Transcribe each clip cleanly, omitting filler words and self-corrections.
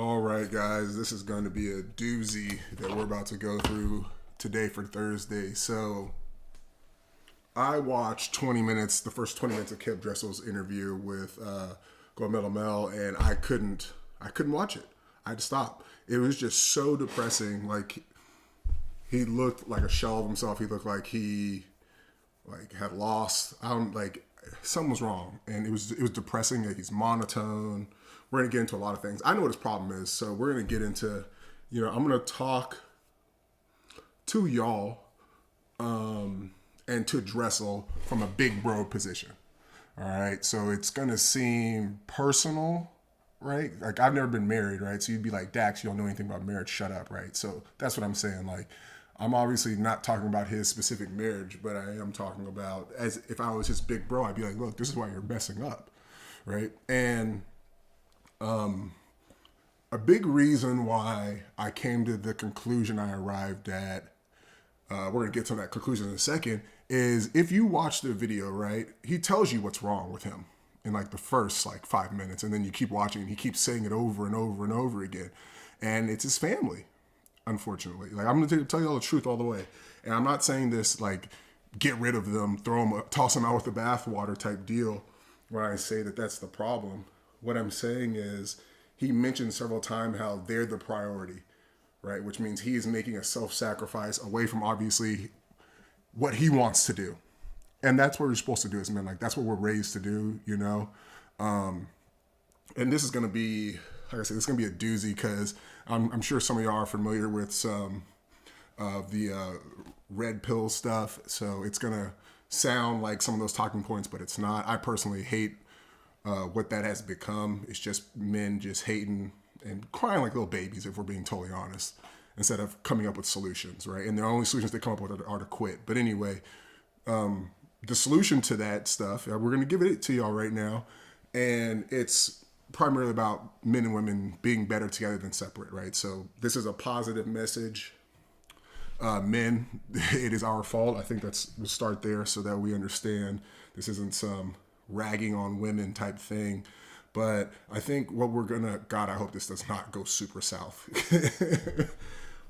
All right, guys, this is going to be a doozy that we're about to go through today for Thursday. So, I watched 20 minutes, the first 20 minutes of Kev Dressel's interview with Gold Mel, and I couldn't watch it. I had to stop. It was just so depressing. Like, he looked like a shell of himself. He looked like he had lost. I don't like something was wrong, and it was depressing. That he's monotone. We're gonna get into a lot of things. I know what his problem is, so we're gonna get into. I'm gonna talk to y'all and to Dressel from a big bro position. All right, so it's gonna seem personal, right? Like I've never been married, right? So you'd be like, Dax, you don't know anything about marriage. Shut up, right? So that's what I'm saying. Like, I'm obviously not talking about his specific marriage, but I am talking about as if I was his big bro. I'd be like, look, this is why you're messing up, right? And a big reason why I came to the conclusion I arrived at, we're going to get to that conclusion in a second, is if you watch the video, right, he tells you what's wrong with him in like the first like 5 minutes, and then you keep watching and he keeps saying it over and over and over again. And it's his family, unfortunately. Like, I'm going to tell you all the truth all the way. And I'm not saying this like get rid of them, toss them out with the bathwater type deal where I say that that's the problem. What I'm saying is he mentioned several times how they're the priority, right? Which means he is making a self-sacrifice away from obviously what he wants to do. And that's what we're supposed to do as men. Like, that's what we're raised to do. And this is going to be, like I said, it's going to be a doozy because I'm sure some of y'all are familiar with some of the red pill stuff. So it's going to sound like some of those talking points, but it's not. I personally hate what that has become. It's just men just hating and crying like little babies, if we're being totally honest, instead of coming up with solutions, right? And the only solutions they come up with are to quit. But anyway, the solution to that stuff, we're going to give it to y'all right now. And it's primarily about men and women being better together than separate, right? So this is a positive message. Men, it is our fault. I think we'll start there so that we understand this isn't some ragging on women type thing. But I think what God, I hope this does not go super south.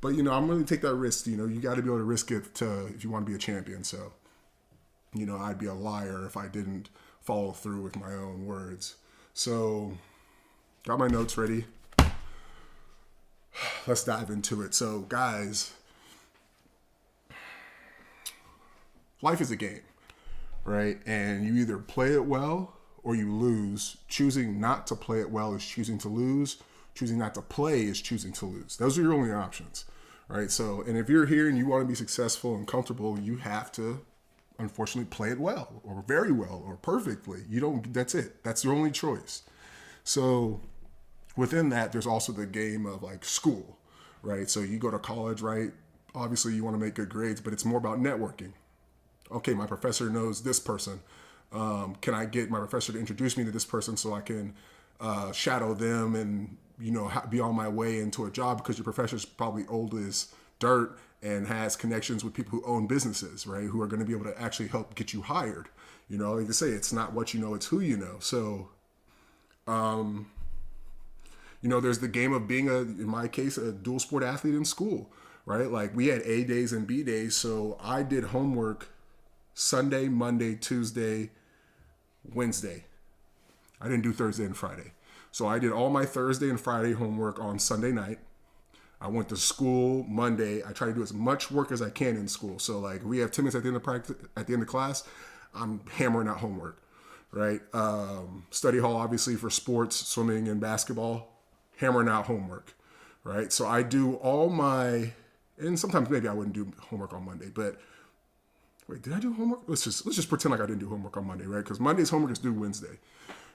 But, I'm going to take that risk. You got to be able to risk it if you want to be a champion. So, I'd be a liar if I didn't follow through with my own words. So, got my notes ready. Let's dive into it. So, guys, life is a game, right? And you either play it well or you lose. Choosing not to play it well is choosing to lose. Choosing not to play is choosing to lose. Those are your only options, right? So, and if you're here and you want to be successful and comfortable, you have to, unfortunately, play it well or very well or perfectly. That's it. That's your only choice. So within that, there's also the game of like school, right? So you go to college, right? Obviously you want to make good grades, but it's more about networking. Okay, my professor knows this person. Can I get my professor to introduce me to this person so I can shadow them and, be on my way into a job, because your professor's probably old as dirt and has connections with people who own businesses, right? Who are going to be able to actually help get you hired. Like they say, it's not what you know, it's who you know. So, there's the game of being in my case, a dual sport athlete in school, right? Like we had A days and B days. So I did homework Sunday, Monday, Tuesday, Wednesday. I didn't do Thursday and Friday. So I did all my Thursday and Friday homework on Sunday night. I went to school Monday. I try to do as much work as I can in school. So like we have 10 minutes at the end of practice, at the end of class, I'm hammering out homework, right? Study hall, obviously, for sports, swimming and basketball, hammering out homework, right? So I do and sometimes maybe I wouldn't do homework on Monday, but wait, did I do homework? Let's just pretend like I didn't do homework on Monday, right? Because Monday's homework is due Wednesday,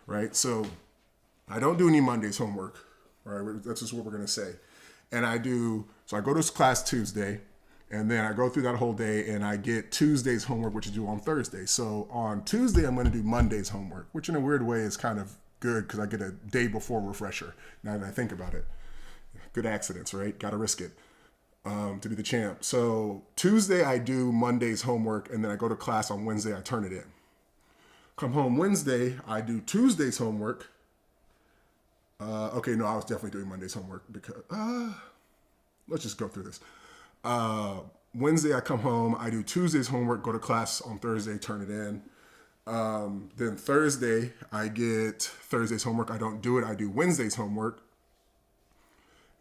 right? So I don't do any Monday's homework, right? That's just what we're gonna say. And I go to class Tuesday, and then I go through that whole day, and I get Tuesday's homework, which is due on Thursday. So on Tuesday, I'm gonna do Monday's homework, which in a weird way is kind of good because I get a day before refresher. Now that I think about it, good accidents, right? Gotta risk it. To be the champ. So Tuesday I do Monday's homework, and then I go to class on Wednesday, I turn it in. Come home Wednesday, I do Tuesday's homework, Okay, no, I was definitely doing Monday's homework because let's just go through this. Wednesday I come home, I do Tuesday's homework, go to class on Thursday, turn it in. Then Thursday I get Thursday's homework. I don't do it. I do Wednesday's homework,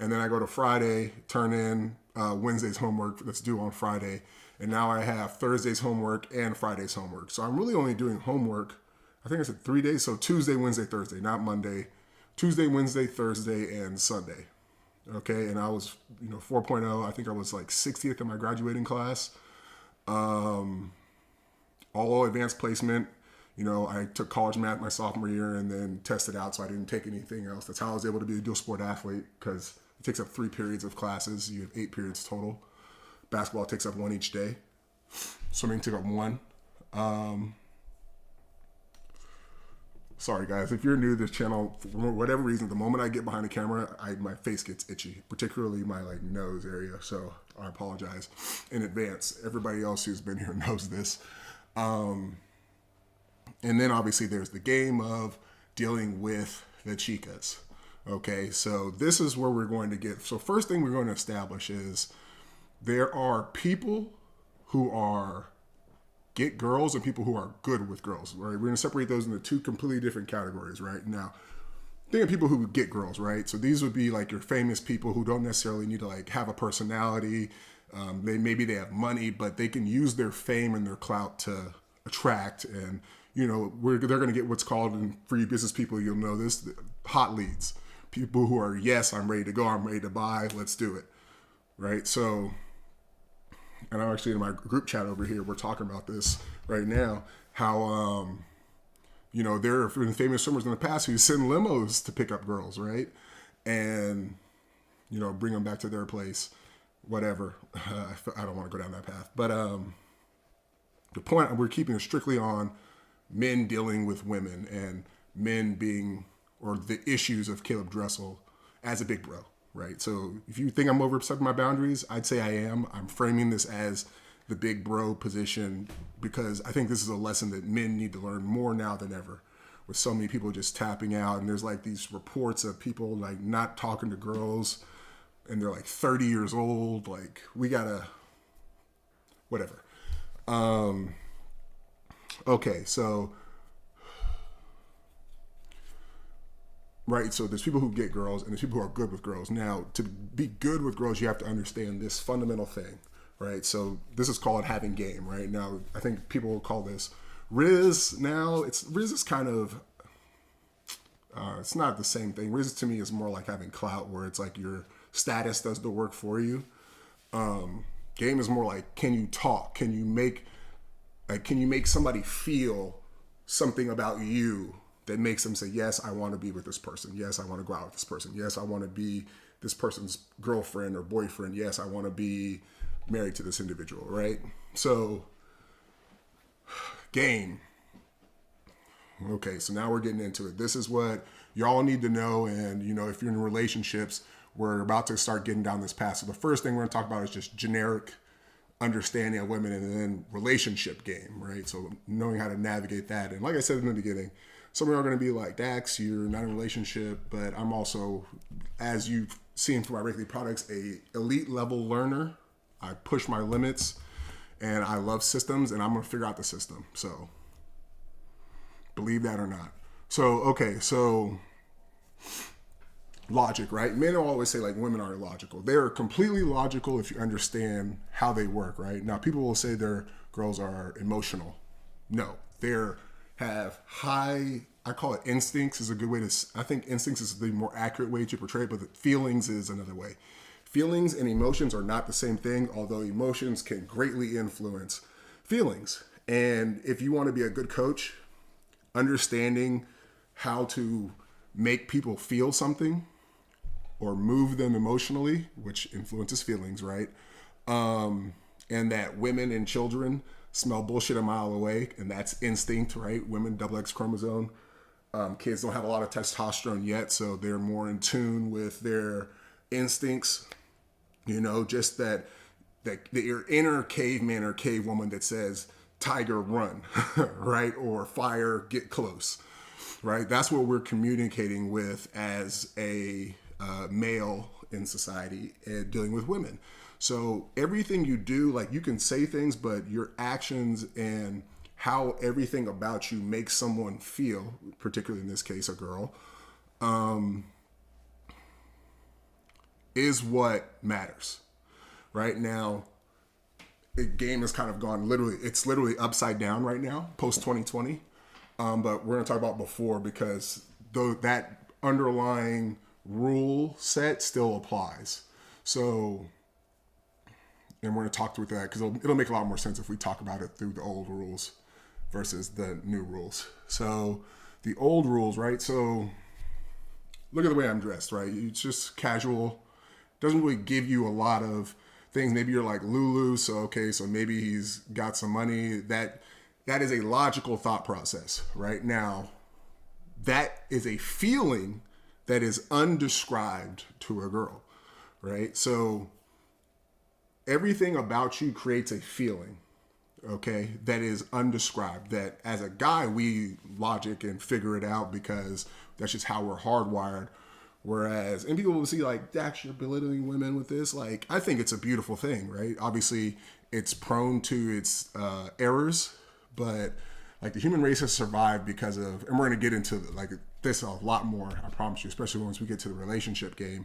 and then I go to Friday, turn in Wednesday's homework that's due on Friday, and now I have Thursday's homework and Friday's homework. So I'm really only doing homework. I think I said 3 days. So Tuesday, Wednesday, Thursday, not Monday. Tuesday, Wednesday, Thursday, and Sunday. Okay, and I was 4.0. I think I was like 60th in my graduating class. All advanced placement. I took college math my sophomore year and then tested out, so I didn't take anything else. That's how I was able to be a dual sport athlete, because it takes up 3 periods of classes. You have 8 periods total. Basketball takes up 1 each day. Swimming took up 1. Sorry guys, if you're new to this channel, for whatever reason, the moment I get behind the camera, my face gets itchy, particularly my nose area. So I apologize in advance. Everybody else who's been here knows this. And then obviously there's the game of dealing with the chicas. Okay, so this is where we're going to get. So first thing we're going to establish is there are people who are get girls and people who are good with girls, right? We're going to separate those into 2 completely different categories, right? Now, think of people who get girls, right? So these would be like your famous people who don't necessarily need to have a personality. Maybe they have money, but they can use their fame and their clout to attract. And they're going to get what's called, and for you business people, you'll know this, hot leads. People who are, yes, I'm ready to go, I'm ready to buy, let's do it, right? So, and I'm actually in my group chat over here, we're talking about this right now, how, there have been famous swimmers in the past who send limos to pick up girls, right? And, bring them back to their place, whatever. I don't want to go down that path. But the point, we're keeping it strictly on men dealing with women and men being, or the issues of Caleb Dressel as a big bro, right? So if you think I'm overstepping my boundaries, I'd say I am. I'm framing this as the big bro position because I think this is a lesson that men need to learn more now than ever, with so many people just tapping out. And there's these reports of people not talking to girls and they're 30 years old. We gotta, whatever. Okay, so, right, so there's people who get girls and there's people who are good with girls. Now, to be good with girls, you have to understand this fundamental thing, right? So this is called having game, right? Now, I think people will call this Riz now. Riz is kind of, it's not the same thing. Riz to me is more like having clout, where it's your status does the work for you. Game is more can you talk? Can you make somebody feel something about you that makes them say, yes, I want to be with this person. Yes, I want to go out with this person. Yes, I want to be this person's girlfriend or boyfriend. Yes, I want to be married to this individual, right? So, game. Okay, so now we're getting into it. This is what y'all need to know. And, if you're in relationships, we're about to start getting down this path. So the first thing we're going to talk about is just generic understanding of women, and then relationship game, right? So knowing how to navigate that. And like I said in the beginning, some of you are going to be like, Dax, you're not in a relationship, but I'm also, as you've seen from my Rakeley products, a elite level learner. I push my limits and I love systems, and I'm going to figure out the system. So believe that or not. So, okay. So logic, right? Men always say women are illogical. They're completely logical if you understand how they work, right? Now, people will say their girls are emotional. No, they're have high, I call it instincts is a good way to, I think instincts is the more accurate way to portray it, but feelings is another way. Feelings and emotions are not the same thing, although emotions can greatly influence feelings. And if you want to be a good coach, understanding how to make people feel something or move them emotionally, which influences feelings, right? And that women and children smell bullshit a mile away, and that's instinct, right? Women, double X chromosome. Kids don't have a lot of testosterone yet, so they're more in tune with their instincts. Just that your inner caveman or cavewoman that says, tiger, run, right? Or fire, get close, right? That's what we're communicating with as a male in society and dealing with women. So everything you do, like you can say things, but your actions and how everything about you makes someone feel, particularly in this case, a girl, is what matters. Right now, the game has kind of gone it's literally upside down right now, post 2020. But we're going to talk about before because that underlying rule set still applies. So, and we're going to talk through that because it'll make a lot more sense if we talk about it through the old rules versus the new rules. So, the old rules, right? So, look at the way I'm dressed, right? It's just casual. Doesn't really give you a lot of things. Maybe you're like Lulu, so okay, so maybe he's got some money. That is a logical thought process. Right now, that is a feeling that is undescribed to a girl, right? So everything about you creates a feeling, okay, that is undescribed, that as a guy, we logic and figure it out because that's just how we're hardwired. Whereas, and people will see like, Dax, you're belittling women with this. Like, I think it's a beautiful thing, right? Obviously, it's prone to its errors, but like the human race has survived because of, and we're going to get into like this a lot more, I promise you, especially once we get to the relationship game.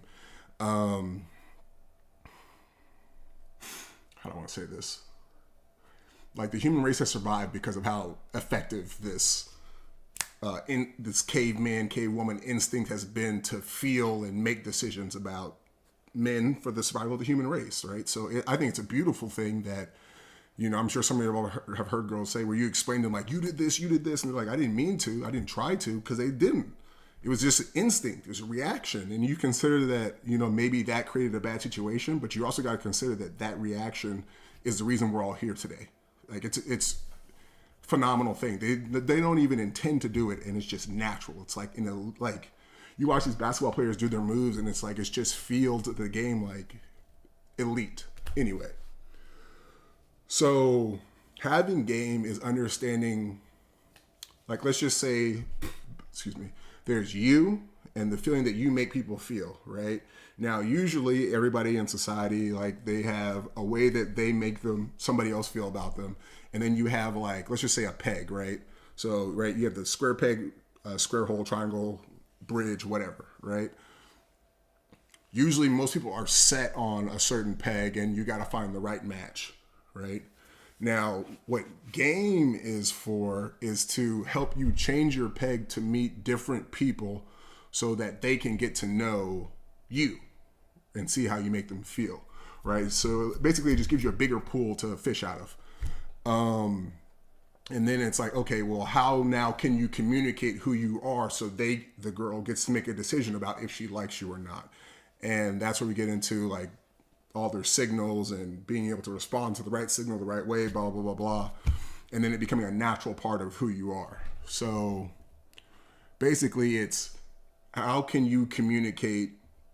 How do I want to say this? Like the human race has survived because of how effective this in this caveman, cavewoman instinct has been to feel and make decisions about men for the survival of the human race, right? So I think it's a beautiful thing that, you know, I'm sure some of you have heard girls say where you explain to them like, you did this, and they're like, I didn't mean to, I didn't try to, because they didn't. It was just an instinct, it was a reaction. And you consider that, you know, maybe that created a bad situation, but you also got to consider that that reaction is the reason we're all here today. Like it's phenomenal thing. They don't even intend to do it, and it's just natural. It's like like you watch these basketball players do their moves, and it's like it's just feels the game like elite. Anyway, so having game is understanding. Like let's just say, excuse me. There's you and the feeling that you make people feel. Right now, usually everybody in society like they have a way that they make somebody else feel about them. And then you have like, let's just say a peg, right? So, right, you have the square peg, square hole, triangle, bridge, whatever, right? Usually most people are set on a certain peg and you got to find the right match, right? Now, what game is for is to help you change your peg to meet different people so that they can get to know you and see how you make them feel, right? So basically it just gives you a bigger pool to fish out of. And then it's like, okay, well, how now can you communicate who you are so the girl gets to make a decision about if she likes you or not. And that's where we get into like all their signals and being able to respond to the right signal the right way, blah, blah, blah, blah. And then it becoming a natural part of who you are. So basically it's how can you communicate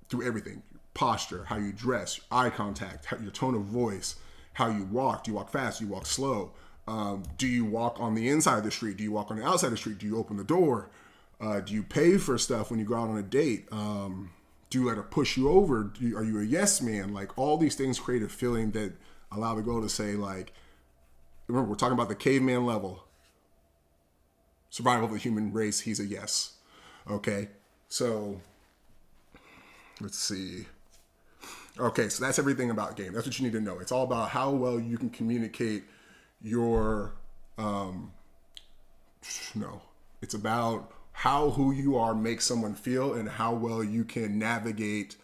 through everything, posture, how you dress, eye contact, your tone of voice, how you walk. Do you walk fast? Do you walk slow? Do you walk on the inside of the street? Do you walk on the outside of the street? Do you open the door? Do you pay for stuff when you go out on a date? Do you let her push you over? Are you a yes man? Like all these things create a feeling that allow the girl to say like, remember we're talking about the caveman level. Survival of the human race, he's a yes. Okay, so let's see. Okay, so that's everything about game. That's what you need to know. It's all about how well you can communicate your, it's about how who you are makes someone feel and how well you can navigate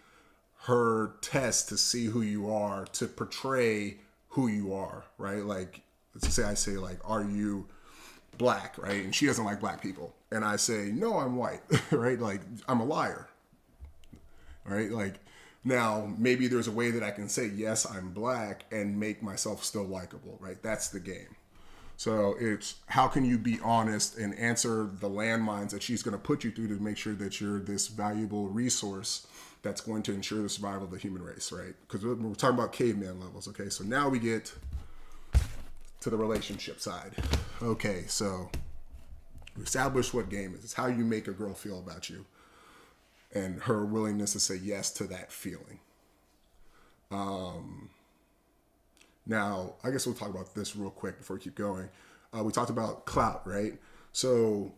her test to see who you are, to portray who you are, right? Like, let's say I say like, are you black, right? And she doesn't like black people. And I say, no, I'm white, right? Like, I'm a liar, right? Like, now, maybe there's a way that I can say, yes, I'm black and make myself still likable, right? That's the game. So it's how can you be honest and answer the landmines that she's going to put you through to make sure that you're this valuable resource that's going to ensure the survival of the human race, right? Because we're talking about caveman levels, okay? So now we get to the relationship side. Okay, so You establish what game is. It's how you make a girl feel about you and her willingness to say yes to that feeling. Now, I guess we'll talk about this real quick before we keep going. We talked about clout, right? So,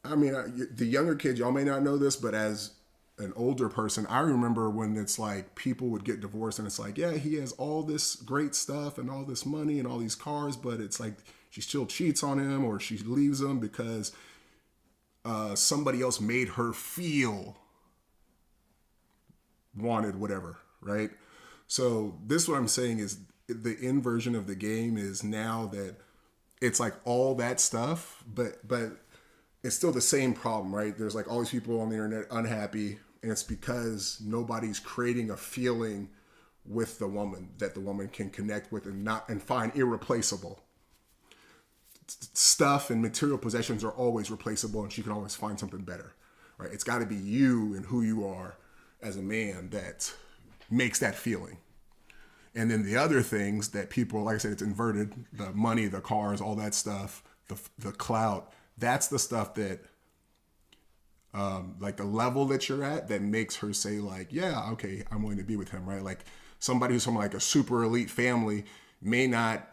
I mean, the younger kids, y'all may not know this, but as an older person, I remember when it's like people would get divorced and it's like, yeah, he has all this great stuff and all this money and all these cars, but it's like she still cheats on him or she leaves him because somebody else made her feel wanted, whatever, right? So this, what I'm saying is the inversion of the game is now that it's like all that stuff, but it's still the same problem, right? There's like all these people on the internet unhappy, and it's because nobody's creating a feeling with the woman that the woman can connect with and find irreplaceable. Stuff and material possessions are always replaceable, and she can always find something better, right? It's got to be you and who you are as a man that makes that feeling. And then the other things that people, like I said, it's inverted, the money, the cars, all that stuff, the clout, that's the stuff that, like the level that you're at that makes her say like, yeah, okay, I'm willing to be with him, right? Like somebody who's from like a super elite family may not,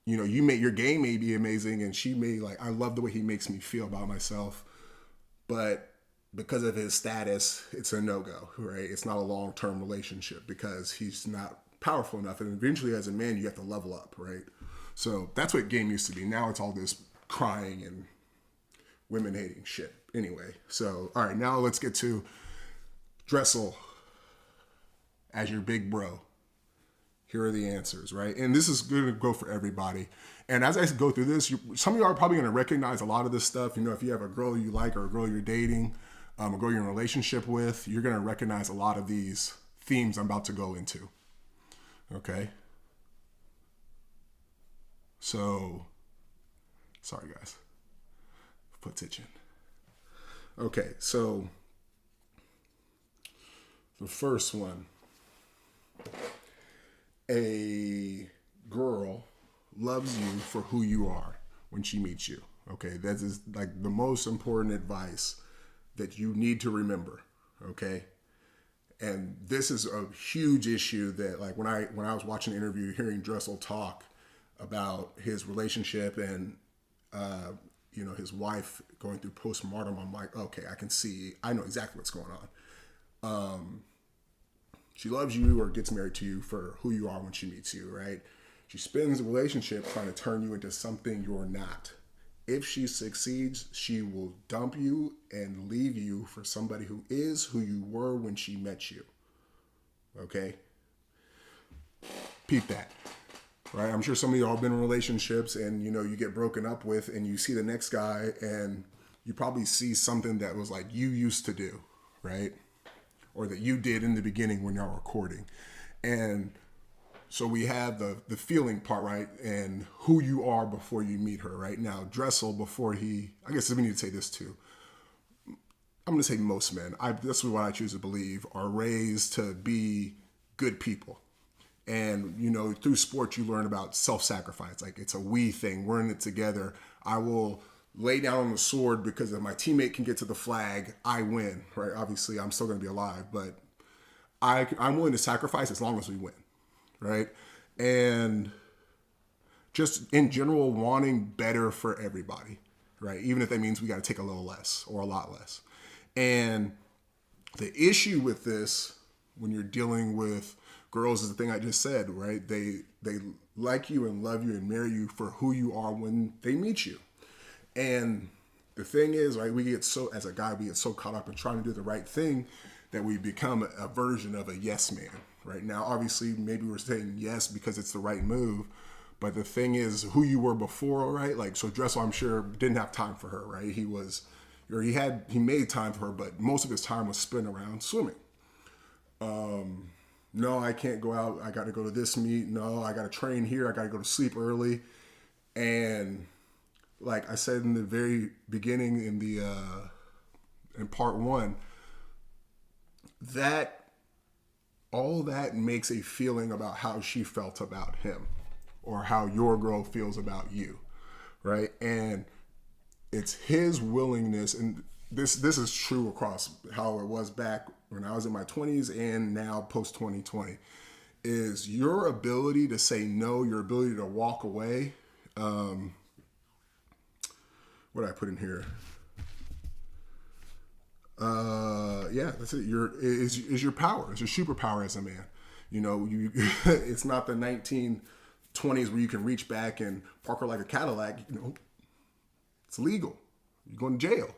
you know, your game may be amazing and she may like, I love the way he makes me feel about myself, but because of his status, it's a no-go, right? It's not a long-term relationship because he's not powerful enough. And eventually as a man, you have to level up, right? So that's what game used to be. Now it's all this crying and women hating shit. Anyway, so, all right, now let's get to Dressel as your big bro. Here are the answers, right? And this is going to go for everybody. And as I go through this, some of you are probably going to recognize a lot of this stuff. You know, if you have a girl you like or a girl you're dating, a girl you're in a relationship with, you're going to recognize a lot of these themes I'm about to go into. Okay? So, sorry guys. Foot's itching. Okay, so the first one. A girl loves you for who you are when she meets you. Okay, that is like the most important advice that you need to remember. Okay, and this is a huge issue that like when I was watching an interview, hearing Dressel talk about his relationship and you know, his wife going through postpartum, I'm like, okay, I know exactly what's going on. She loves you or gets married to you for who you are when she meets you, right? She spends the relationship trying to turn you into something you're not. If she succeeds, she will dump you and leave you for somebody who is who you were when she met you. Okay? Peep that. Right? I'm sure some of y'all have been in relationships and, you know, you get broken up with and you see the next guy and you probably see something that was like you used to do, right? Or that you did in the beginning when y'all were courting. And so we have the feeling part, right? And who you are before you meet her, right? Now, Dressel, I guess we need to say this too. I'm going to say most men, this is what I choose to believe, are raised to be good people. And, you know, through sports, you learn about self-sacrifice. Like it's a we thing. We're in it together. I will lay down on the sword because if my teammate can get to the flag, I win, right? Obviously, I'm still going to be alive, but I'm willing to sacrifice as long as we win, right? And just in general, wanting better for everybody, right? Even if that means we got to take a little less or a lot less. And the issue with this, when you're dealing with girls, is the thing I just said, right? They like you and love you and marry you for who you are when they meet you. And the thing is, right, as a guy, we get so caught up in trying to do the right thing that we become a version of a yes man, right? Now, obviously, maybe we're saying yes because it's the right move, but the thing is who you were before, right? Like, so Dressel, I'm sure, didn't have time for her, right? He made time for her, but most of his time was spent around swimming. No, I can't go out. I got to go to this meet. No, I got to train here. I got to go to sleep early. And like I said in the very beginning in part one, that all that makes a feeling about how she felt about him or how your girl feels about you, right? And It's his willingness, and this is true across how it was back when I was in my 20s and now post 2020, is your ability to say no, your ability to walk away. What did I put in here? Yeah, that's it. Is your power. It's your superpower as a man. You know, it's not the 1920s where you can reach back and park her like a Cadillac. You know, it's legal. You're going to jail,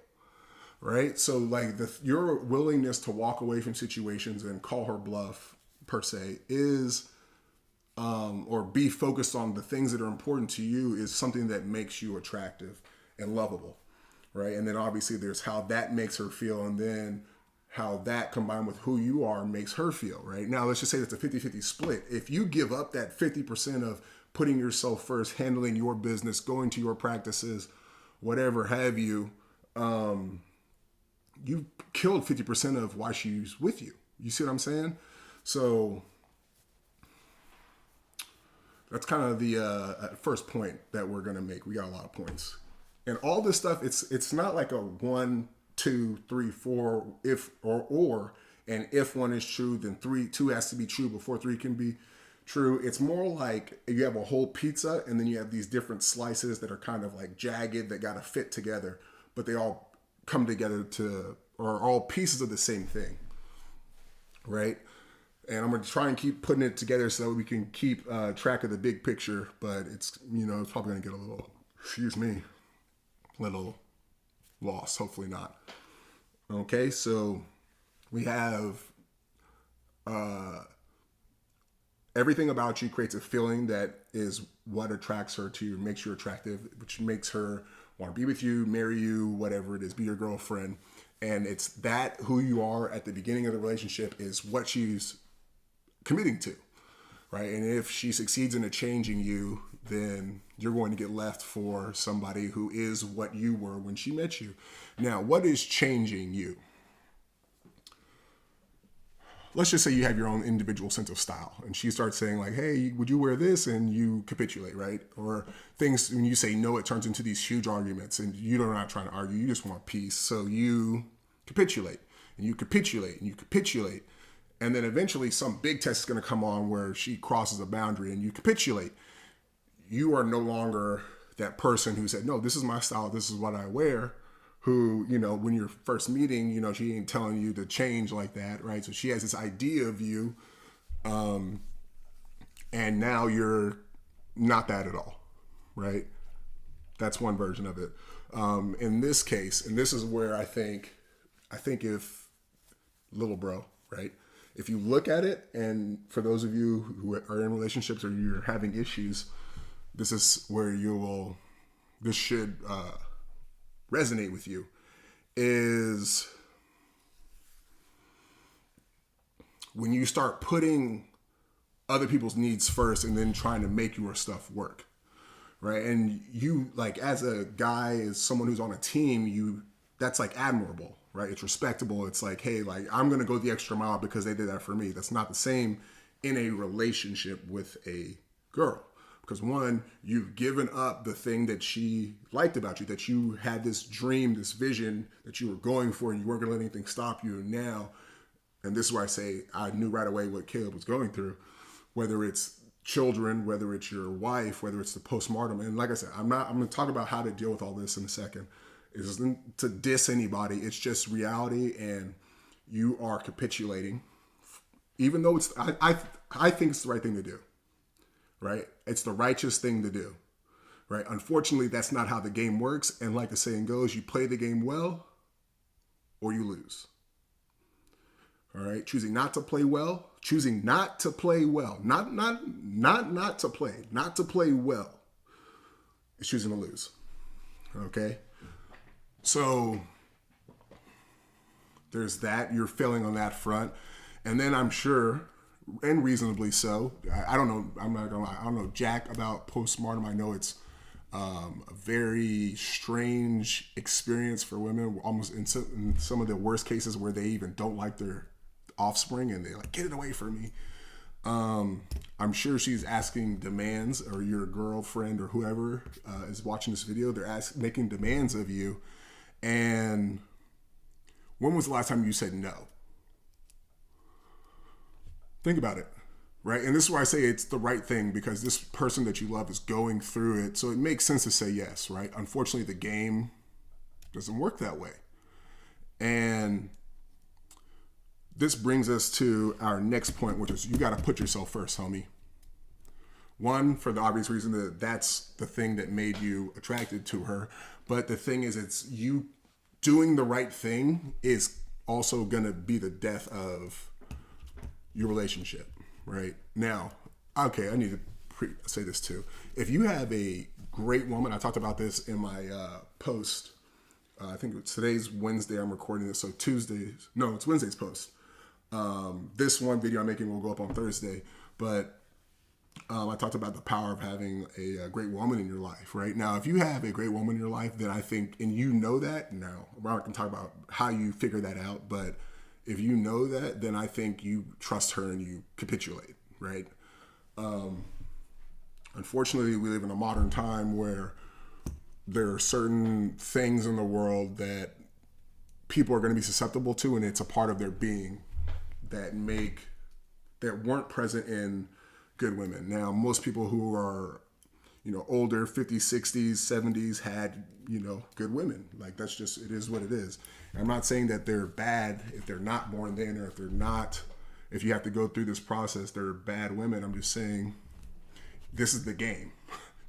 right? So like your willingness to walk away from situations and call her bluff per se is, or be focused on the things that are important to you, is something that makes you attractive and lovable, right? And then obviously there's how that makes her feel, and then how that combined with who you are makes her feel, right? Now, let's just say it's a 50-50 split. If you give up that 50% of putting yourself first, handling your business, going to your practices, whatever have you, you killed 50% of why she's with you. You see what I'm saying? So that's kind of the first point that we're going to make. We got a lot of points. And all this stuff, it's not like a 1, 2, 3, 4, if or, and if one is true, then two has to be true before 3 can be true. It's more like you have a whole pizza and then you have these different slices that are kind of like jagged that got to fit together, but they all come together or all pieces of the same thing, right? And I'm going to try and keep putting it together so that we can keep track of the big picture, but it's probably going to get a little lost. Hopefully not. Okay, so we have everything about you creates a feeling that is what attracts her to you, makes you attractive, which makes her want to be with you, marry you, whatever it is, be your girlfriend. And it's that who you are at the beginning of the relationship is what she's committing to, right? And if she succeeds in changing you, then you're going to get left for somebody who is what you were when she met you. Now, what is changing you? Let's just say you have your own individual sense of style and she starts saying like, hey, would you wear this? And you capitulate, right? Or things, when you say no, it turns into these huge arguments and you're not trying to argue. You just want peace. So you capitulate and you capitulate and you capitulate. And then eventually some big test is going to come on where she crosses a boundary and you capitulate. You are no longer that person who said, no, this is my style. This is what I wear. Who, when you're first meeting, she ain't telling you to change like that, right? So she has this idea of you, and now you're not that at all, right? That's one version of it. In this case, and this is where I think if little bro, right? If you look at it, and for those of you who are in relationships or you're having issues, this is where this should resonate with you, is when you start putting other people's needs first and then trying to make your stuff work, right? And you, like, as a guy, as someone who's on a team, that's like admirable, right? It's respectable. It's like, hey, like, I'm going to go the extra mile because they did that for me. That's not the same in a relationship with a girl. Because one, you've given up the thing that she liked about you, that you had this dream, this vision that you were going for, and you weren't going to let anything stop you. And now, and this is where I say I knew right away what Caleb was going through, whether it's children, whether it's your wife, whether it's the postpartum. And like I said, I'm going to talk about how to deal with all this in a second. It isn't to diss anybody. It's just reality, and you are capitulating, even though I think it's the right thing to do. Right? It's the righteous thing to do, right? Unfortunately, that's not how the game works. And like the saying goes, you play the game well or you lose. All right? Choosing not to play well, not to play, not to play well is choosing to lose. Okay? So there's that. You're failing on that front. And then I'm sure, and reasonably so, I don't know, I'm not gonna lie, I don't know jack about postpartum. I know it's a very strange experience for women, almost in some of the worst cases where they even don't like their offspring and they're like, get it away from me. I'm sure she's asking demands, or your girlfriend or whoever is watching this video, they're making demands of you. And when was the last time you said no? Think about it, right? And this is why I say it's the right thing, because this person that you love is going through it. So it makes sense to say yes, right? Unfortunately, the game doesn't work that way. And this brings us to our next point, which is you got to put yourself first, homie. One, for the obvious reason that that's the thing that made you attracted to her. But the thing is, it's you doing the right thing is also going to be the death of your relationship, right? Now, okay, I need to say this too. If you have a great woman, I talked about this in my post. I think today's Wednesday, I'm recording this. So it's Wednesday's post. This one video I'm making will go up on Thursday, but I talked about the power of having a great woman in your life, right? Now, if you have a great woman in your life, then I think, and you know that, now, we're not going to talk about how you figure that out, but if you know that, then I think you trust her and you capitulate, right? Unfortunately, we live in a modern time where there are certain things in the world that people are going to be susceptible to, and it's a part of their being that weren't present in good women. Now, most people who are, older, 50s, 60s, 70s had, good women. Like, that's just, it is what it is. And I'm not saying that they're bad if they're not born then, or if you have to go through this process, they're bad women. I'm just saying this is the game.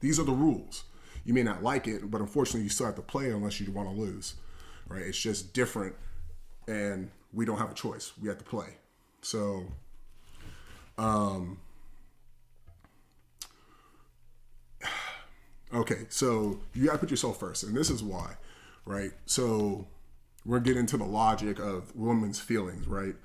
These are the rules. You may not like it, but unfortunately you still have to play unless you want to lose, right? It's just different, and we don't have a choice. We have to play. So, okay, so you got to put yourself first, and this is why, right? So we're getting into the logic of women's feelings, right?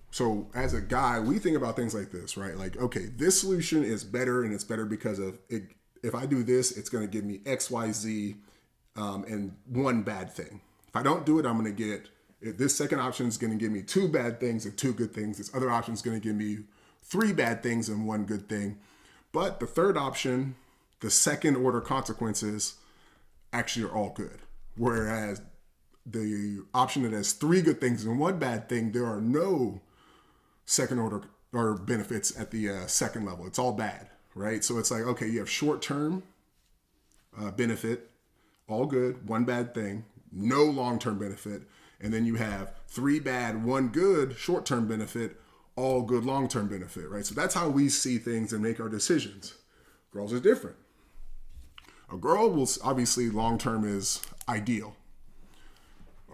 So as a guy, we think about things like this, right? Like, okay, this solution is better, and it's better because of it. If I do this, it's going to give me X, Y, Z, and one bad thing. If I don't do it, I'm going to get, this second option is going to give me two bad things and two good things. This other option is going to give me three bad things and one good thing. But the third option, the second order consequences, actually are all good. Whereas the option that has three good things and one bad thing, there are no second order or benefits at the second level. It's all bad, right? So it's like, okay, you have short-term benefit, all good, one bad thing, no long-term benefit. And then you have three bad, one good short-term benefit, all good long-term benefit, right? So that's how we see things and make our decisions. Girls are different. A girl will, obviously, long-term is ideal.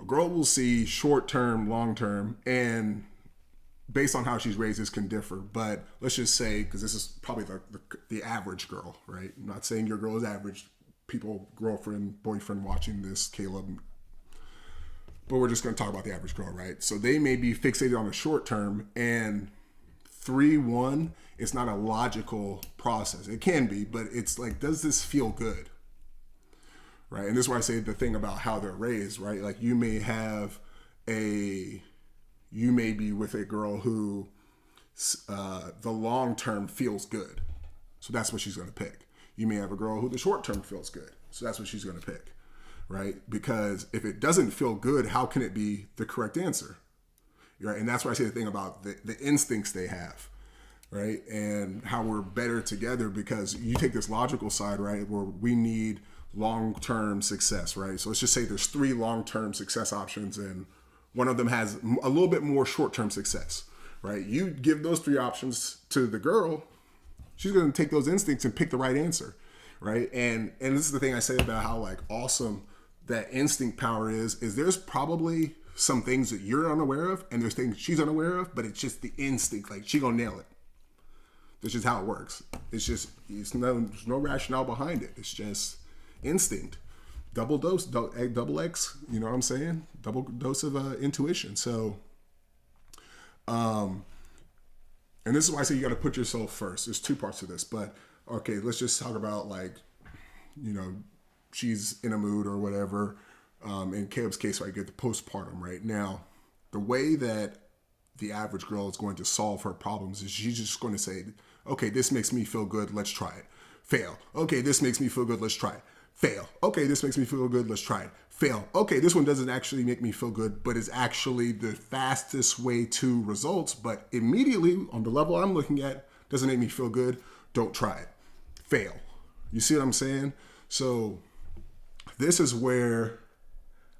A girl will see short-term, long-term, and based on how she's raised, this can differ. But let's just say, because this is probably the average girl, right? I'm not saying your girl is average. People, girlfriend, boyfriend watching this, Caleb. But we're just going to talk about the average girl, right? So they may be fixated on the short term, and 3-1, it's not a logical process. It can be, but it's like, does this feel good? Right? And this is why I say the thing about how they're raised, right? Like, you may be with a girl who the long term feels good. So that's what she's going to pick. You may have a girl who the short term feels good. So that's what she's going to pick. Right? Because if it doesn't feel good, how can it be the correct answer? Right? And that's why I say the thing about the instincts they have, right? And how we're better together, because you take this logical side, right, where we need long-term success, right? So let's just say there's 3 long-term success options, and one of them has a little bit more short-term success, right? You give those 3 options to the girl, she's going to take those instincts and pick the right answer, right? And this is the thing I say about how, like, awesome that instinct power is there's probably some things that you're unaware of, and there's things she's unaware of, but it's just the instinct. Like, she gonna nail it. That's just how it works. There's no rationale behind it. It's just instinct. Double dose, double X, you know what I'm saying? Double dose of intuition. So, and this is why I say you got to put yourself first. There's 2 parts to this, but okay, let's just talk about, like, she's in a mood or whatever. In Caleb's case, I get the postpartum right now. The way that the average girl is going to solve her problems is she's just going to say, okay, this makes me feel good, let's try it. Fail. Okay, this makes me feel good, let's try it. Fail. Okay, this makes me feel good, let's try it. Fail. Okay, this one doesn't actually make me feel good, but is actually the fastest way to results, but immediately on the level I'm looking at, doesn't make me feel good, don't try it. Fail. You see what I'm saying? So this is where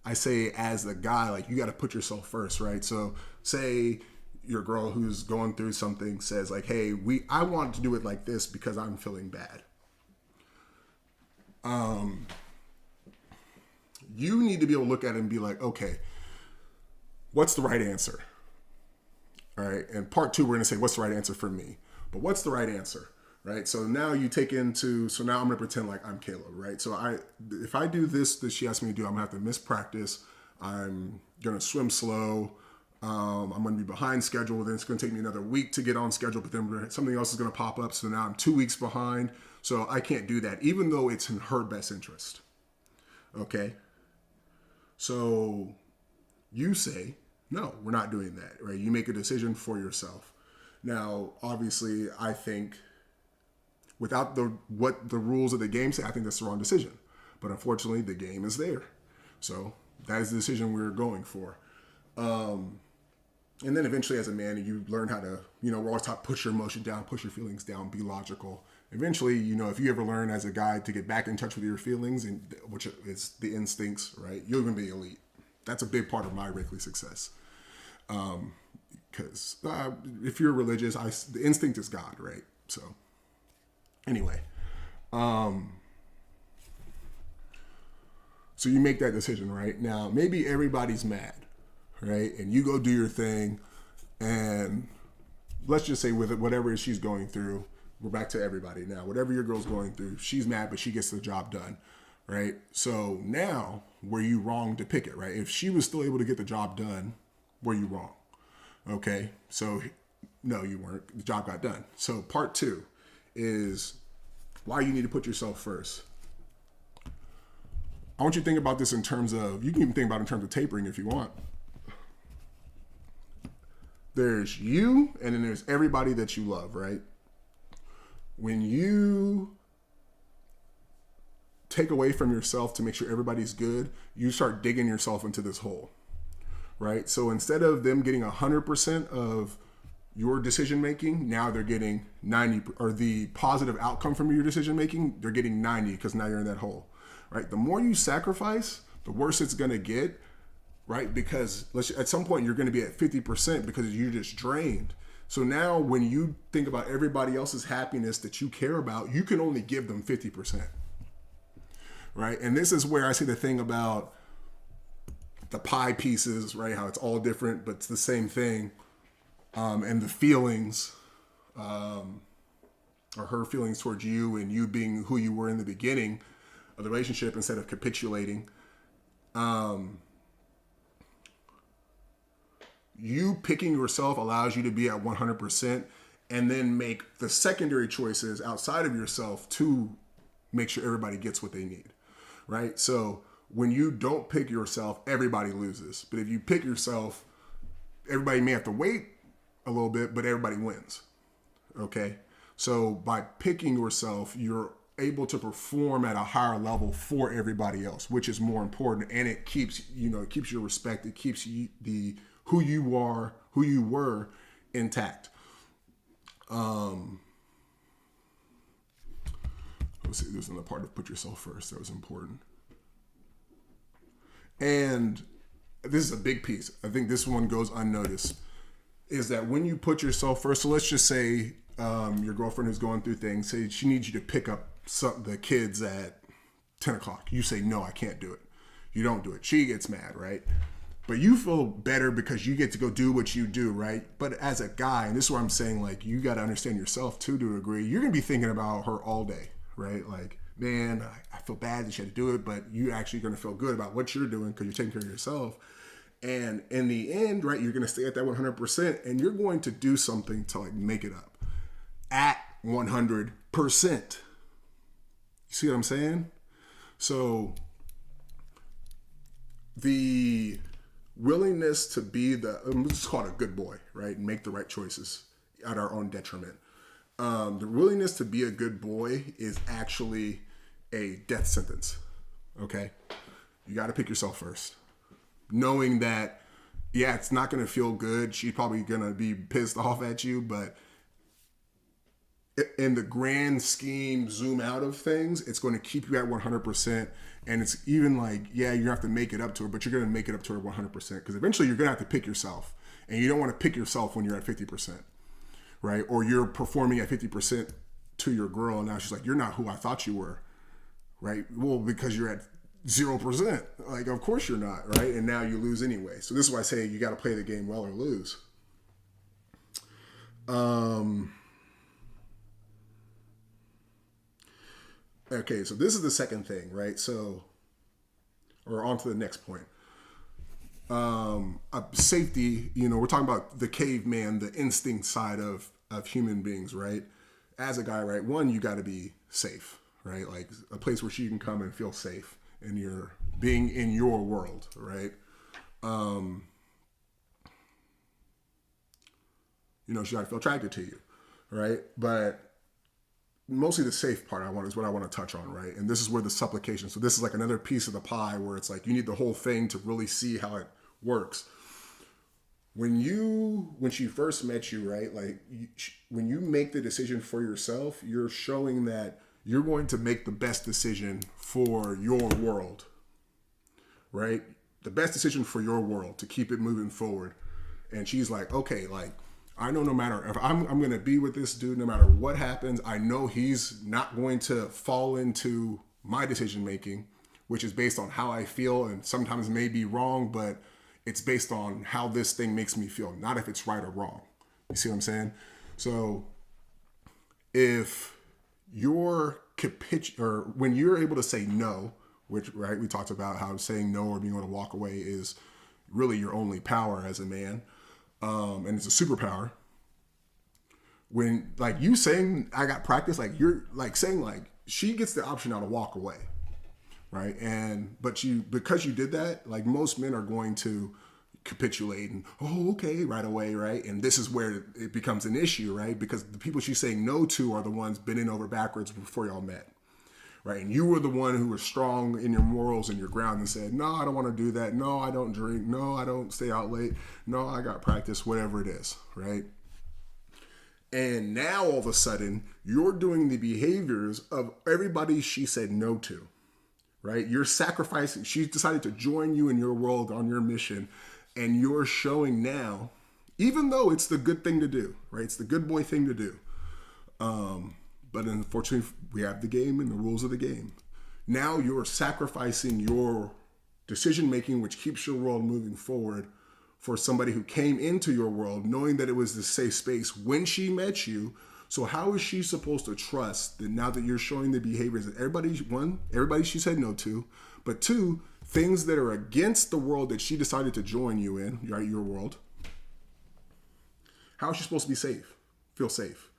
I say, as a guy, like, you got to put yourself first, right? So say your girl who's going through something says like, hey, I want to do it like this because I'm feeling bad. You need to be able to look at it and be like, okay, what's the right answer? All right. And part two, we're going to say, what's the right answer for me? But what's the right answer? Right. So now you take into, so now I'm going to pretend like I'm Caleb, right? So if I do this that she asked me to do, I'm going to have to miss practice. I'm going to swim slow. I'm going to be behind schedule. Then it's going to take me another week to get on schedule, but then something else is going to pop up. So now I'm 2 weeks behind. So I can't do that, even though it's in her best interest. Okay. So you say, no, we're not doing that, right? You make a decision for yourself. Now, obviously, I think without what the rules of the game say, I think that's the wrong decision. But unfortunately, the game is there. So that is the decision we're going for. And then eventually as a man, you learn how to, we're always taught push your emotion down, push your feelings down, be logical. Eventually, if you ever learn as a guy to get back in touch with your feelings, and which is the instincts, right? You're going to be elite. That's a big part of my Wrigley success. Because if you're religious, the instinct is God, right? So anyway, so you make that decision, right? Now, maybe everybody's mad, right? And you go do your thing, and let's just say with whatever she's going through, we're back to everybody now. Whatever your girl's going through, she's mad, but she gets the job done, right? So now, were you wrong to pick it, right? If she was still able to get the job done, were you wrong? Okay, so no, you weren't. The job got done. So part two is why you need to put yourself first. I want you to think about this in terms of, you can even think about it in terms of tapering if you want. There's you, and then there's everybody that you love, right? When you take away from yourself to make sure everybody's good, you start digging yourself into this hole, right? So instead of them getting 100% of your decision making, now they're getting 90, or the positive outcome from your decision making, they're getting 90 because now you're in that hole, right? The more you sacrifice, the worse it's going to get, right? Because at some point you're going to be at 50% because you're just drained. So now when you think about everybody else's happiness that you care about, you can only give them 50%, right? And this is where I see the thing about the pie pieces, right? How it's all different, but it's the same thing. And the feelings, or her feelings towards you, and you being who you were in the beginning of the relationship instead of capitulating. You picking yourself allows you to be at 100% and then make the secondary choices outside of yourself to make sure everybody gets what they need, right? So when you don't pick yourself, everybody loses. But if you pick yourself, everybody may have to wait a little bit, but everybody wins, okay? So by picking yourself, you're able to perform at a higher level for everybody else, which is more important. And it keeps, it keeps your respect. It keeps you, who you were intact. Let's see, there's another part of put yourself first that was important. And this is a big piece. I think this one goes unnoticed, is that when you put yourself first, so let's just say your girlfriend who's going through things, say she needs you to pick up the kids at 10 o'clock. You say, no, I can't do it. You don't do it. She gets mad, right? But you feel better because you get to go do what you do, right? But as a guy, and this is where I'm saying, like, you got to understand yourself too, to a degree. You're going to be thinking about her all day, right? Like, man, I feel bad that she had to do it, but you're actually going to feel good about what you're doing because you're taking care of yourself. And in the end, right, you're going to stay at that 100%, and you're going to do something to like make it up at 100%. You see what I'm saying? So willingness to be let's just call it a good boy, right? And make the right choices at our own detriment. The willingness to be a good boy is actually a death sentence. Okay? You got to pick yourself first. Knowing that, yeah, it's not going to feel good. She's probably going to be pissed off at you, but in the grand scheme, zoom out of things, it's going to keep you at 100%. And it's even like, yeah, you have to make it up to her, but you're going to make it up to her 100%. Because eventually you're going to have to pick yourself. And you don't want to pick yourself when you're at 50%, right? Or you're performing at 50% to your girl, and now she's like, you're not who I thought you were, right? Well, because you're at 0%. Like, of course you're not, right? And now you lose anyway. So this is why I say you got to play the game well or lose. Okay, so this is the second thing, right? So, or on to the next point. Safety, we're talking about the caveman, the instinct side of human beings, right? As a guy, right? One, you got to be safe, right? Like a place where she can come and feel safe and you're being in your world, right? She got to feel attracted to you, right? But mostly the safe part is what I want to touch on, right? And this is where the supplication. So this is like another piece of the pie where it's like you need the whole thing to really see how it works. When she first met you, right? Like when you make the decision for yourself, you're showing that you're going to make the best decision for your world, right? The best decision for your world to keep it moving forward. And she's like, okay, like, I know no matter if I'm going to be with this dude, no matter what happens, I know he's not going to fall into my decision making, which is based on how I feel and sometimes may be wrong, but it's based on how this thing makes me feel, not if it's right or wrong. You see what I'm saying? So if you're when you're able to say no, which, right, we talked about how saying no or being able to walk away is really your only power as a man. And it's a superpower. When like you saying I got practice, like you're like saying like she gets the option now to walk away, right? But because you did that, like most men are going to capitulate and okay right away, right? And this is where it becomes an issue, right? Because the people she's saying no to are the ones bending over backwards before y'all met. Right. And you were the one who was strong in your morals and your ground and said, no, I don't want to do that. No, I don't drink. No, I don't stay out late. No, I got practice, whatever it is. Right. And now all of a sudden you're doing the behaviors of everybody she said no to. Right. You're sacrificing. She's decided to join you in your world on your mission. And you're showing now, even though it's the good thing to do. Right. It's the good boy thing to do. But unfortunately, we have the game and the rules of the game. Now you're sacrificing your decision-making, which keeps your world moving forward, for somebody who came into your world knowing that it was the safe space when she met you. So how is she supposed to trust that now that you're showing the behaviors that everybody she said no to, but two, things that are against the world that she decided to join you in, right, your world, how is she supposed to be safe? Feel safe,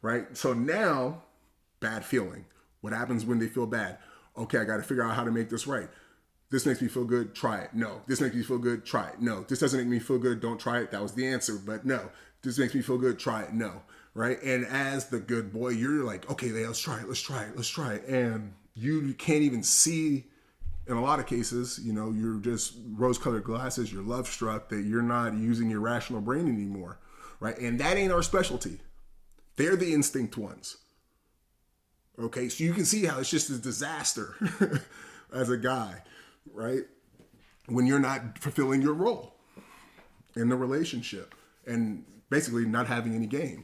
right? So now, bad feeling. What happens when they feel bad? Okay, I got to figure out how to make this right. This makes me feel good, try it. No. This makes me feel good, try it. No. This doesn't make me feel good, don't try it. That was the answer, but no. This makes me feel good, try it. No. Right? And as the good boy, you're like, okay, let's try it. And you can't even see, in a lot of cases, you're just rose-colored glasses, you're love-struck, that you're not using your rational brain anymore. Right? And that ain't our specialty. They're the instinct ones. Okay, so you can see how it's just a disaster as a guy, right? When you're not fulfilling your role in the relationship and basically not having any game.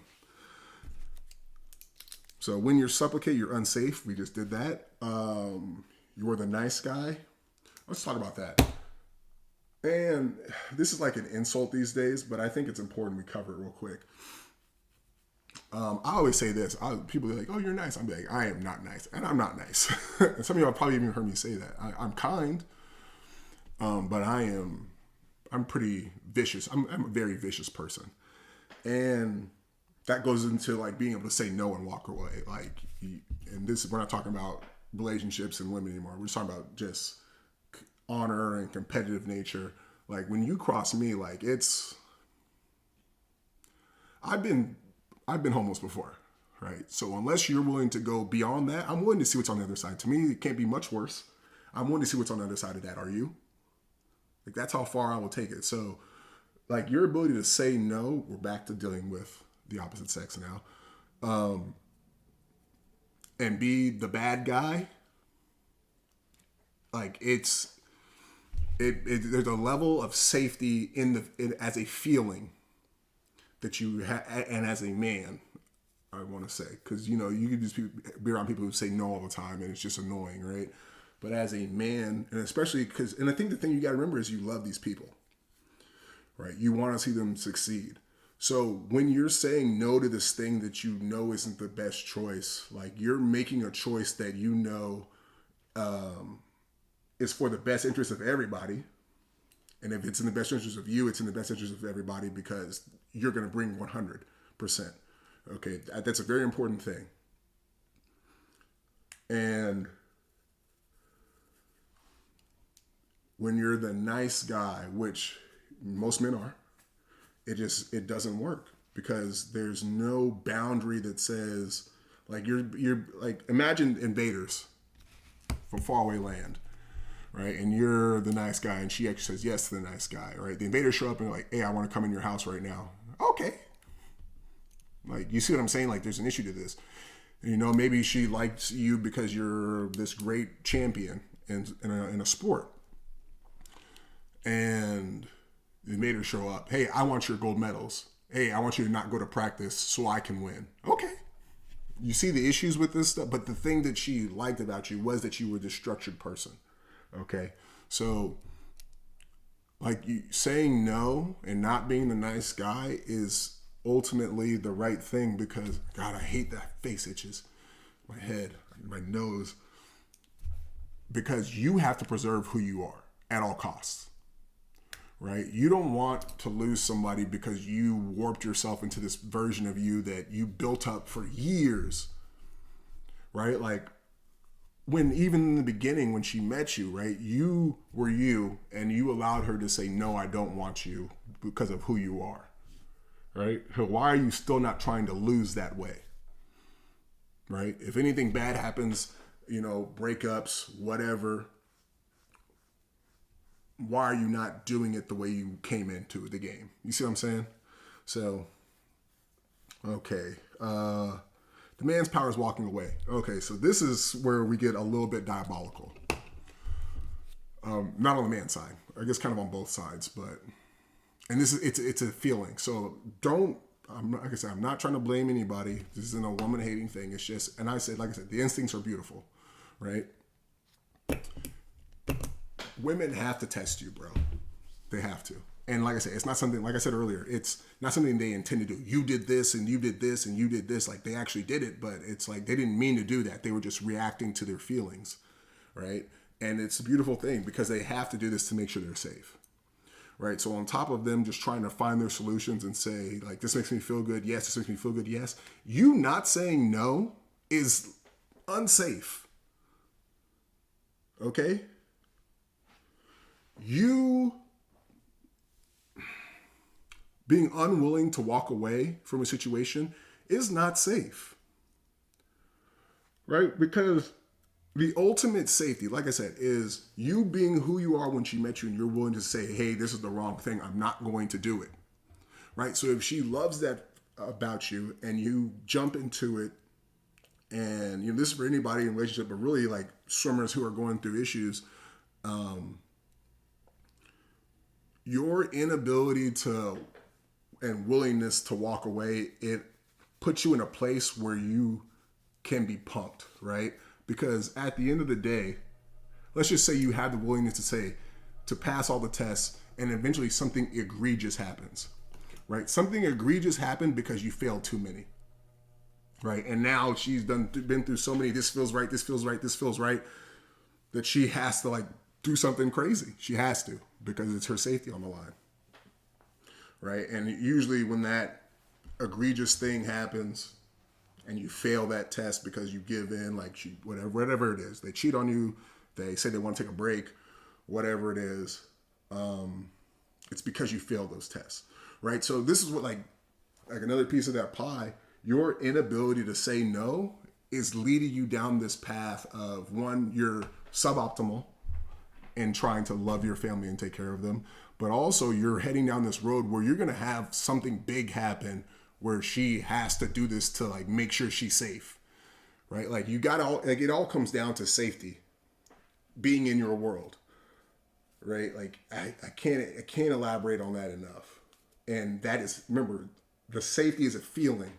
So when you supplicate, you're unsafe. We just did that. You're the nice guy. Let's talk about that. And this is like an insult these days, but I think it's important we cover it real quick. I always say this. People are like, oh, you're nice. I'm like, I am not nice. And I'm not nice. And some of y'all probably even heard me say that. I'm kind, but I'm pretty vicious. I'm a very vicious person. And that goes into like being able to say no and walk away. Like, and this, we're not talking about relationships and women anymore. We're just talking about just honor and competitive nature. Like when you cross me, like I've been I've been homeless before, right? So unless you're willing to go beyond that, I'm willing to see what's on the other side. To me, it can't be much worse. I'm willing to see what's on the other side of that. Are you? Like that's how far I will take it. So like your ability to say no, we're back to dealing with the opposite sex now. And be the bad guy, like there's a level of safety as a feeling that you and as a man, I want to say, because you know you can just be around people who say no all the time, and it's just annoying, right? But as a man, and especially because, and I think the thing you got to remember is you love these people, right? You want to see them succeed. So when you're saying no to this thing that you know isn't the best choice, like you're making a choice that you know is for the best interest of everybody. And if it's in the best interest of you, it's in the best interest of everybody because you're going to bring 100%. Okay, that's a very important thing. And when you're the nice guy, which most men are, it doesn't work because there's no boundary that says like you're like imagine invaders from faraway land, right? And you're the nice guy, and she actually says yes to the nice guy, right? The invaders show up and like, hey, I want to come in your house right now. Okay, like you see what I'm saying? Like there's an issue to this. You know, maybe she likes you because you're this great champion in a sport, and they made her show up. Hey, I want your gold medals. Hey, I want you to not go to practice so I can win. Okay. You see the issues with this stuff, but the thing that she liked about you was that you were this structured person. Okay. So, like you saying no and not being the nice guy is ultimately the right thing because, God, I hate that face itches. My head, my nose. Because you have to preserve who you are at all costs. Right? You don't want to lose somebody because you warped yourself into this version of you that you built up for years. Right? Like when even in the beginning when she met you, right? You were you and you allowed her to say, no, I don't want you because of who you are. Right? So why are you still not trying to lose that way? Right? If anything bad happens, you know, breakups, whatever, why are you not doing it the way you came into the game? You see what I'm saying? So, okay. The man's power is walking away. Okay, so this is where we get a little bit diabolical. Not on the man's side. I guess kind of on both sides, but and this is it's a feeling. So don't. Like I said, I'm not trying to blame anybody. This isn't a woman hating thing. It's just, and like I said, the instincts are beautiful, right? Women have to test you, bro. They have to. And like I said, it's not something, like I said earlier, it's not something they intend to do. You did this and you did this and you did this. Like they actually did it, but it's like they didn't mean to do that. They were just reacting to their feelings, right? And it's a beautiful thing because they have to do this to make sure they're safe, right? So on top of them just trying to find their solutions and say, like, this makes me feel good. Yes, this makes me feel good. Yes. You not saying no is unsafe. Okay? You being unwilling to walk away from a situation is not safe, right? Because the ultimate safety, like I said, is you being who you are when she met you and you're willing to say, hey, this is the wrong thing. I'm not going to do it, right? So if she loves that about you and you jump into it, and you know this is for anybody in a relationship, but really like swimmers who are going through issues, your inability to and willingness to walk away, it puts you in a place where you can be pumped, right? Because at the end of the day, let's just say you have the willingness to pass all the tests and eventually something egregious happens, right? Something egregious happened because you failed too many, right? And now she's been through so many, this feels right, this feels right, this feels right, that she has to like do something crazy. She has to because it's her safety on the line, right? And usually when that egregious thing happens and you fail that test because you give in, like whatever it is, they cheat on you, they say they want to take a break, whatever it is, It's because you failed those tests, right? So this is what like another piece of that pie, your inability to say no is leading you down this path of one, you're suboptimal in trying to love your family and take care of them, but also you're heading down this road where you're going to have something big happen where she has to do this to like make sure she's safe, right? Like you got all, like it all comes down to safety, being in your world, right? Like I can't elaborate on that enough. And that is, remember, the safety is a feeling,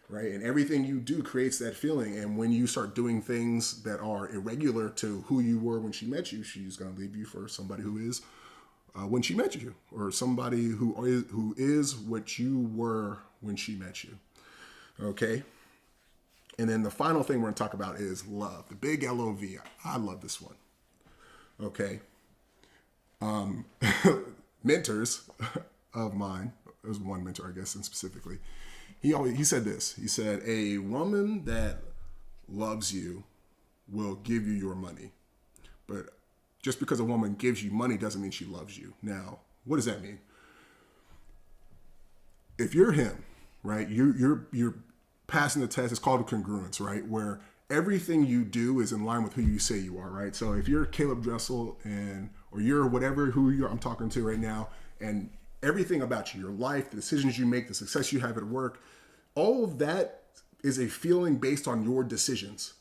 right? And everything you do creates that feeling. And when you start doing things that are irregular to who you were when she met you, she's going to leave you for somebody who is when she met you, or somebody who is what you were when she met you. Okay. And then the final thing we're going to talk about is love, the big LOV. I love this one. Okay. Mentors of mine, there's one mentor, I guess, and specifically, he said this. He said, a woman that loves you will give you your money. But just because a woman gives you money doesn't mean she loves you. Now, what does that mean? If you're him, right, you're passing the test. It's called a congruence, right? Where everything you do is in line with who you say you are, right? So if you're Caleb Dressel or you're whatever I'm talking to right now, and everything about you, your life, the decisions you make, the success you have at work, all of that is a feeling based on your decisions,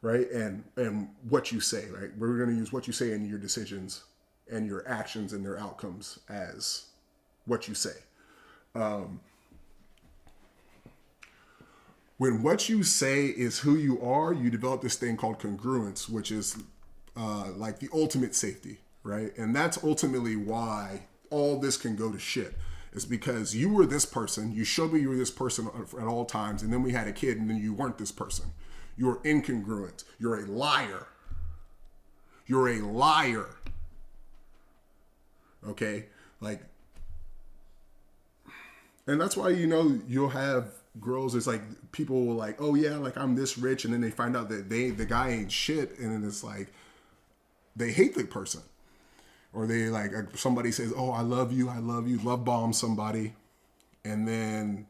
right? And what you say, right? We're going to use what you say in your decisions and your actions and their outcomes as what you say. When what you say is who you are, you develop this thing called congruence, which is like the ultimate safety, right? And that's ultimately why all this can go to shit. It's because you were this person, you showed me you were this person at all times, and then we had a kid, and then you weren't this person. You're incongruent. You're a liar. You're a liar. Okay? Like, and that's why, you'll have girls, it's like people will like, oh yeah, like I'm this rich, and then they find out that the guy ain't shit, and then it's like they hate the person. Or they like, somebody says, oh, I love you, love bomb somebody, and then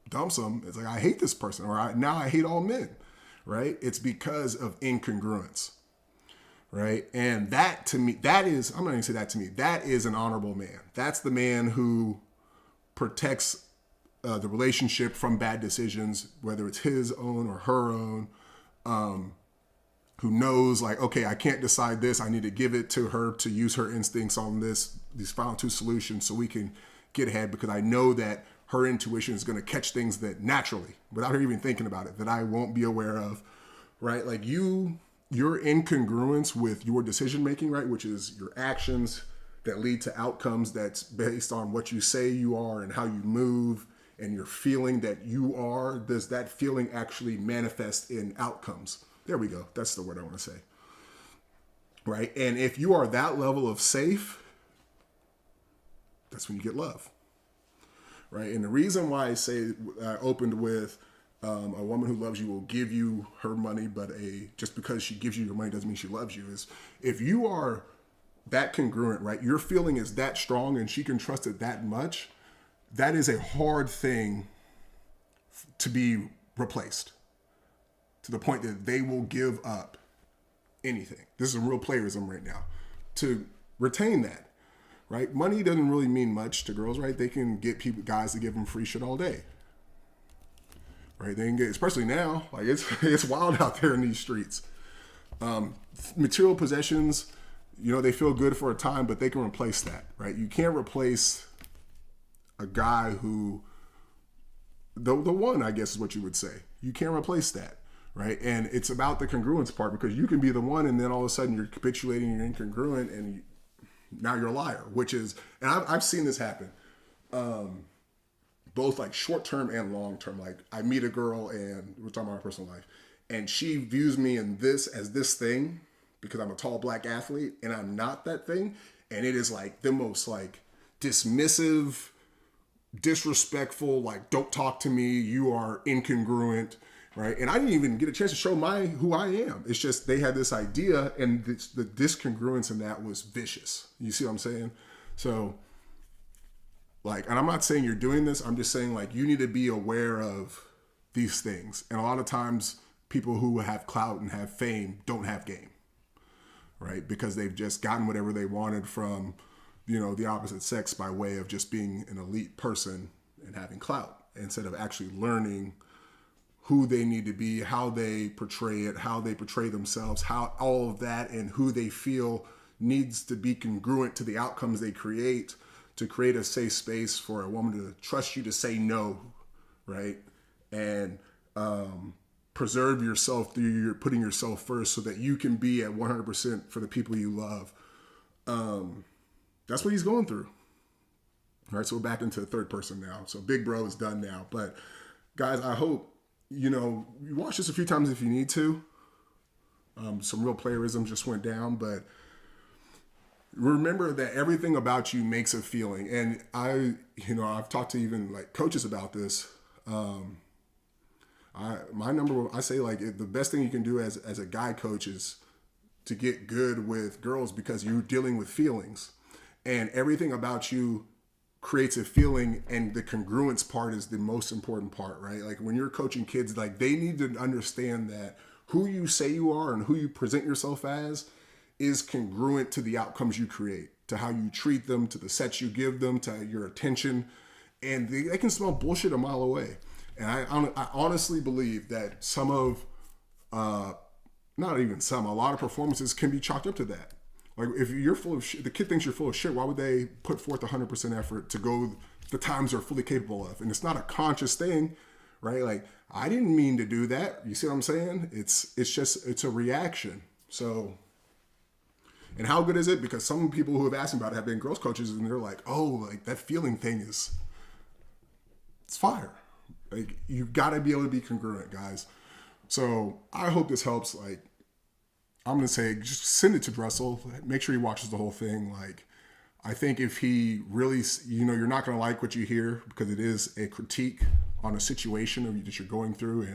dumps them. It's like, I hate this person, or now I hate all men, right? It's because of incongruence, right? And that to me, I'm not going to say that to me, that is an honorable man. That's the man who protects the relationship from bad decisions, whether it's his own or her own, who knows like, okay, I can't decide this. I need to give it to her to use her instincts on these final two solutions so we can get ahead, because I know that her intuition is going to catch things that naturally, without her even thinking about it, that I won't be aware of, right? Like your incongruence with your decision making, right? Which is your actions that lead to outcomes that's based on what you say you are and how you move and your feeling that you are. Does that feeling actually manifest in outcomes? There we go. That's the word I want to say. Right? And if you are that level of safe, that's when you get love. Right? And the reason why I say I opened with a woman who loves you will give you her money, but just because she gives you your money doesn't mean she loves you, is if you are that congruent, right? Your feeling is that strong and she can trust it that much. That is a hard thing to be replaced, to the point that they will give up anything. This is real playerism right now to retain that, right? Money doesn't really mean much to girls, right? They can get guys to give them free shit all day, right? They can get, especially now, like it's wild out there in these streets. Material possessions, they feel good for a time, but they can replace that, right? You can't replace a guy who, the one, I guess is what you would say. You can't replace that. Right. And it's about the congruence part, because you can be the one and then all of a sudden you're capitulating, you're incongruent, and now you're a liar, which is, and I've seen this happen, both like short term and long term. Like I meet a girl and we're talking about my personal life, and she views me as this thing because I'm a tall black athlete and I'm not that thing. And it is like the most like dismissive, disrespectful, like don't talk to me, you are incongruent. Right. And I didn't even get a chance to show who I am. It's just they had this idea, and the discongruence in that was vicious. You see what I'm saying? So Like, and I'm not saying you're doing this. I'm just saying like you need to be aware of these things. And a lot of times people who have clout and have fame don't have game, right? Because they've just gotten whatever they wanted from, the opposite sex by way of just being an elite person and having clout instead of actually learning who they need to be, how they portray it, how they portray themselves, how all of that and who they feel needs to be congruent to the outcomes they create to create a safe space for a woman to trust you to say no, right? And preserve yourself through your putting yourself first so that you can be at 100% for the people you love. That's what he's going through. All right, so we're back into the third person now. So Big Bro is done now. But guys, I hope, you watch this a few times if you need to. Some real playerism just went down, but remember that everything about you makes a feeling. And I've talked to even like coaches about this. I say like the best thing you can do as a guy coach is to get good with girls because you're dealing with feelings, and everything about you creates a feeling, and the congruence part is the most important part, right? Like when you're coaching kids, like they need to understand that who you say you are and who you present yourself as is congruent to the outcomes you create, to how you treat them, to the sets you give them, to your attention, and they can smell bullshit a mile away. And I honestly believe that some of, not even some, a lot of performances can be chalked up to that. Like if you're full of shit, the kid thinks you're full of shit, why would they put forth 100% effort to go the times they're fully capable of? And it's not a conscious thing, right? Like I didn't mean to do that. You see what I'm saying? It's a reaction. So, and how good is it? Because some people who have asked me about it have been girls coaches and they're like, oh, like that feeling thing it's fire. Like you gotta be able to be congruent, guys. So I hope this helps. Like I'm gonna say, just send it to Dressel. Make sure he watches the whole thing. Like I think if he really, you're not gonna like what you hear because it is a critique on a situation that you're going through.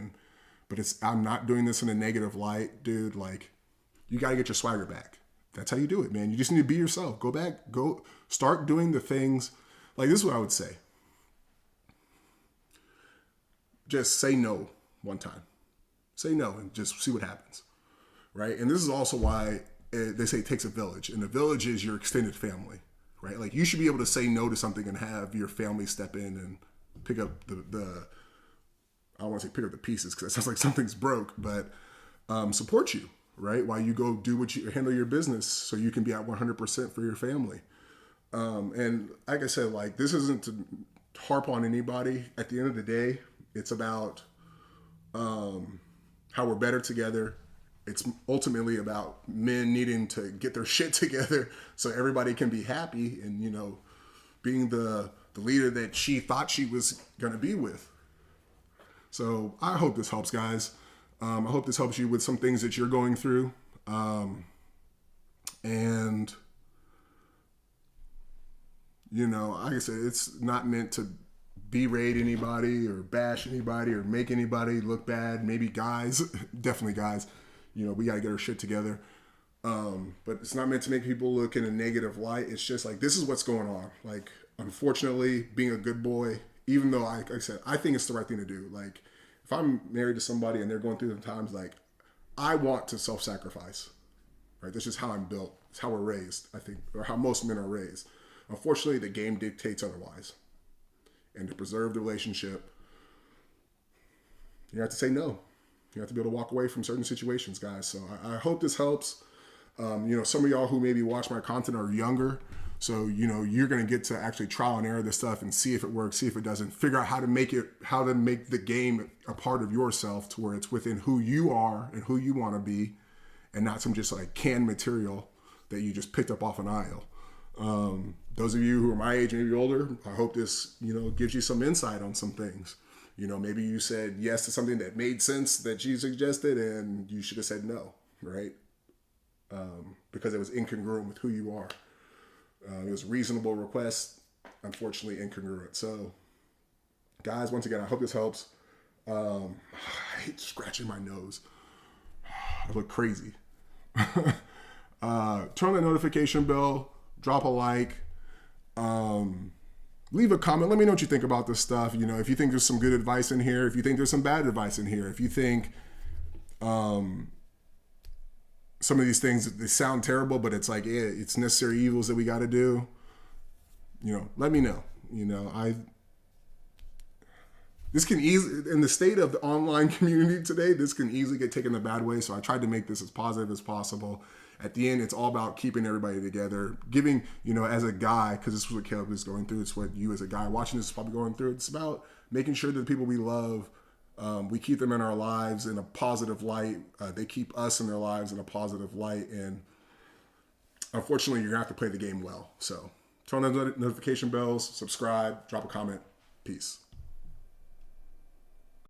But I'm not doing this in a negative light, dude. Like you gotta get your swagger back. That's how you do it, man. You just need to be yourself. Go start doing the things. Like this is what I would say. Just say no one time. Say no and just see what happens, right? And this is also why they say it takes a village. And the village is your extended family, right? Like you should be able to say no to something and have your family step in and pick up the I don't want to say pick up the pieces because it sounds like something's broke, but support you, right? While you go do handle your business so you can be at 100% for your family. And like I said, like this isn't to harp on anybody. At the end of the day, it's about how we're better together. It's ultimately about men needing to get their shit together so everybody can be happy and, being the leader that she thought she was going to be with. So I hope this helps, guys. I hope this helps you with some things that you're going through. And, like I said, it's not meant to berate anybody or bash anybody or make anybody look bad. Maybe guys, definitely guys, we got to get our shit together. But it's not meant to make people look in a negative light. It's just like, this is what's going on. Like, unfortunately, being a good boy, even though, like I said, I think it's the right thing to do. Like, if I'm married to somebody and they're going through the times, like, I want to self-sacrifice, right? That's just how I'm built. It's how we're raised, I think, or how most men are raised. Unfortunately, the game dictates otherwise. And to preserve the relationship, you have to say no. You have to be able to walk away from certain situations, guys. So I hope this helps. Some of y'all who maybe watch my content are younger. So, you're going to get to actually trial and error this stuff and see if it works, see if it doesn't. Figure out how to make the game a part of yourself to where it's within who you are and who you want to be and not some just like canned material that you just picked up off an aisle. Those of you who are my age, maybe older, I hope this, gives you some insight on some things. Maybe you said yes to something that made sense that you suggested and you should have said no, right? Because it was incongruent with who you are. It was a reasonable request, unfortunately incongruent. So, guys, once again, I hope this helps. I hate scratching my nose. I look crazy. Turn on the notification bell. Drop a like. leave a comment. Let me know what you think about this stuff. You know, if you think there's some good advice in here, if you think there's some bad advice in here, if you think some of these things, they sound terrible, but it's like, yeah, it's necessary evils that we got to do. You know, let me know. You know, this can easily, in the state of the online community today, this can easily get taken the bad way. So I tried to make this as positive as possible. At the end, it's all about keeping everybody together, giving, you know, as a guy, because this is what Caleb is going through. It's what you as a guy watching this is probably going through. It's about making sure that the people we love, we keep them in our lives in a positive light. They keep us in their lives in a positive light. And unfortunately, you're going to have to play the game well. So turn on the notification bells, subscribe, drop a comment. Peace.